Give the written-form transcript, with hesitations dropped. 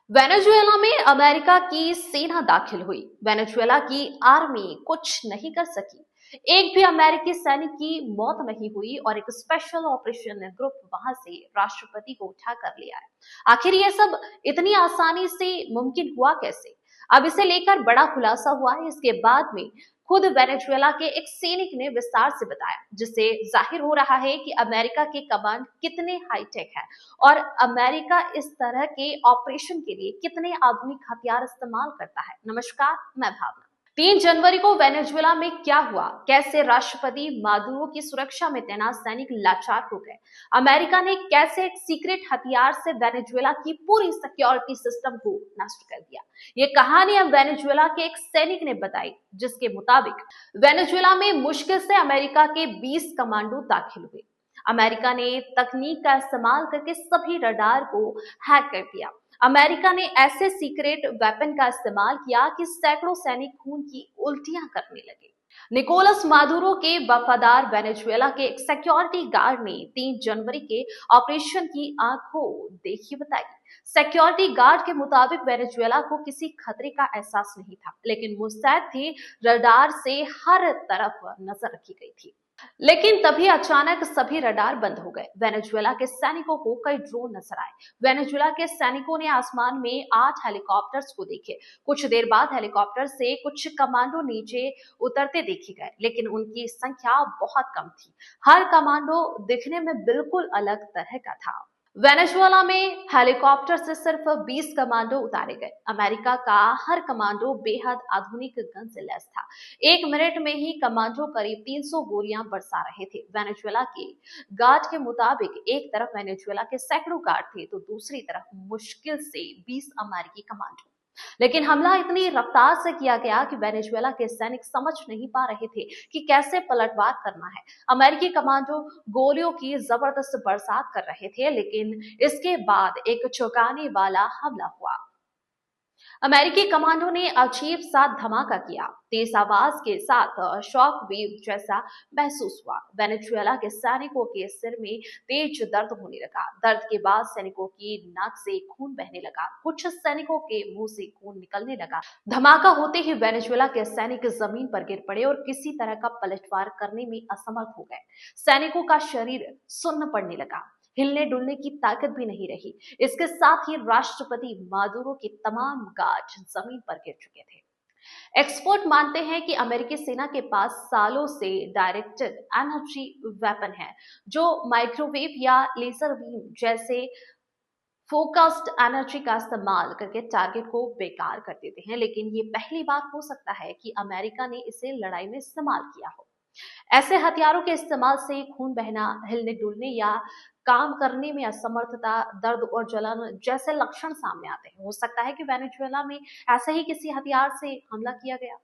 Venezuela में America की सेना दाखिल हुई। वेनेजुएला की आर्मी कुछ नहीं कर सकी। एक भी अमेरिकी सैनिक की मौत नहीं हुई और एक स्पेशल ऑपरेशन ग्रुप वहां से राष्ट्रपति को उठा कर लिया है। आखिर ये सब इतनी आसानी से मुमकिन हुआ कैसे? अब इसे लेकर बड़ा खुलासा हुआ है। इसके बाद में खुद वेनेजुएला के एक सैनिक ने विस्तार से बताया, जिससे जाहिर हो रहा है कि अमेरिका के कमांड कितने हाईटेक है और अमेरिका इस तरह के ऑपरेशन के लिए कितने आधुनिक हथियार इस्तेमाल करता है। नमस्कार, मैं भावना। 3 जनवरी को वेनेजुएला में क्या हुआ? कैसे राष्ट्रपति मादुरो की सुरक्षा में तैनात सैनिक लाचार हो गए? अमेरिका ने कैसे एक सीक्रेट हथियार से वेनेजुएला की पूरी सिक्योरिटी सिस्टम को नष्ट कर दिया? ये कहानी अब वेनेजुएला के एक सैनिक ने बताई, जिसके मुताबिक वेनेजुएला में मुश्किल से अमेरिका के 20 कमांडो दाखिल हुए। अमेरिका ने तकनीक का इस्तेमाल करके सभी रडार को हैक कर दिया। अमेरिका ने ऐसे सीक्रेट वेपन का इस्तेमाल किया कि सैकड़ों सैनिक खून की उल्टियां करने लगे। निकोलस मादुरो के वफादार वेनेजुएला के एक सिक्योरिटी गार्ड ने 3 जनवरी के ऑपरेशन की आंखों देखी बताई। सिक्योरिटी गार्ड के मुताबिक वेनेजुएला को किसी खतरे का एहसास नहीं था, लेकिन मुस्तैद थे। रडार से हर तरफ नजर रखी गई थी। लेकिन तभी अचानक सभी रडार बंद हो गए। वेनेजुएला के सैनिकों को कई ड्रोन नजर आए। वेनेजुएला के सैनिकों ने आसमान में 8 हेलीकॉप्टर्स को देखे। कुछ देर बाद हेलीकॉप्टर से कुछ कमांडो नीचे उतरते देखे गए, लेकिन उनकी संख्या बहुत कम थी। हर कमांडो दिखने में बिल्कुल अलग तरह का था। वेनेजुएला में हेलीकॉप्टर से सिर्फ 20 कमांडो उतारे गए। अमेरिका का हर कमांडो बेहद आधुनिक गन से लैस था। 1 मिनट में ही कमांडो करीब 300 गोलियां बरसा रहे थे। वेनेजुएला के गार्ड के मुताबिक एक तरफ वेनेजुएला के सैकड़ों गार्ड थे, तो दूसरी तरफ मुश्किल से 20 अमेरिकी कमांडो। लेकिन हमला इतनी रफ्तार से किया गया कि वेनेजुएला के सैनिक समझ नहीं पा रहे थे कि कैसे पलटवार करना है। अमेरिकी कमांडो गोलियों की जबरदस्त बरसात कर रहे थे, लेकिन इसके बाद एक चौंकाने वाला हमला हुआ। अमेरिकी कमांडो ने अजीब सा धमाका किया। तेज आवाज के साथ शॉक वेव जैसा महसूस हुआ। वेनेजुएला के सैनिकों के सिर में तेज दर्द होने लगा। दर्द के बाद सैनिकों की नाक से खून बहने लगा। कुछ सैनिकों के मुंह से खून निकलने लगा। धमाका होते ही वेनेजुएला के सैनिक जमीन पर गिर पड़े और किसी तरह का पलटवार करने में असमर्थ हो गए। सैनिकों का शरीर सुन्न पड़ने लगा। हिलने डुलने की ताकत भी नहीं रही। इसके साथ ही राष्ट्रपति मादुरो के तमाम गार्ड जमीन पर गिर चुके थे। एक्सपर्ट मानते हैं कि अमेरिकी सेना के पास सालों से डायरेक्टेड एनर्जी वेपन है, जो माइक्रोवेव या लेजर बीम जैसे फोकस्ड एनर्जी का इस्तेमाल करके टारगेट को बेकार कर देते हैं। लेकिन ये पहली बार हो सकता है कि अमेरिका ने इसे लड़ाई में इस्तेमाल किया हो। ऐसे हथियारों के इस्तेमाल से खून बहना, हिलने डुलने या काम करने में असमर्थता, दर्द और जलन जैसे लक्षण सामने आते हैं। हो सकता है कि वेनेजुएला में ऐसे ही किसी हथियार से हमला किया गया।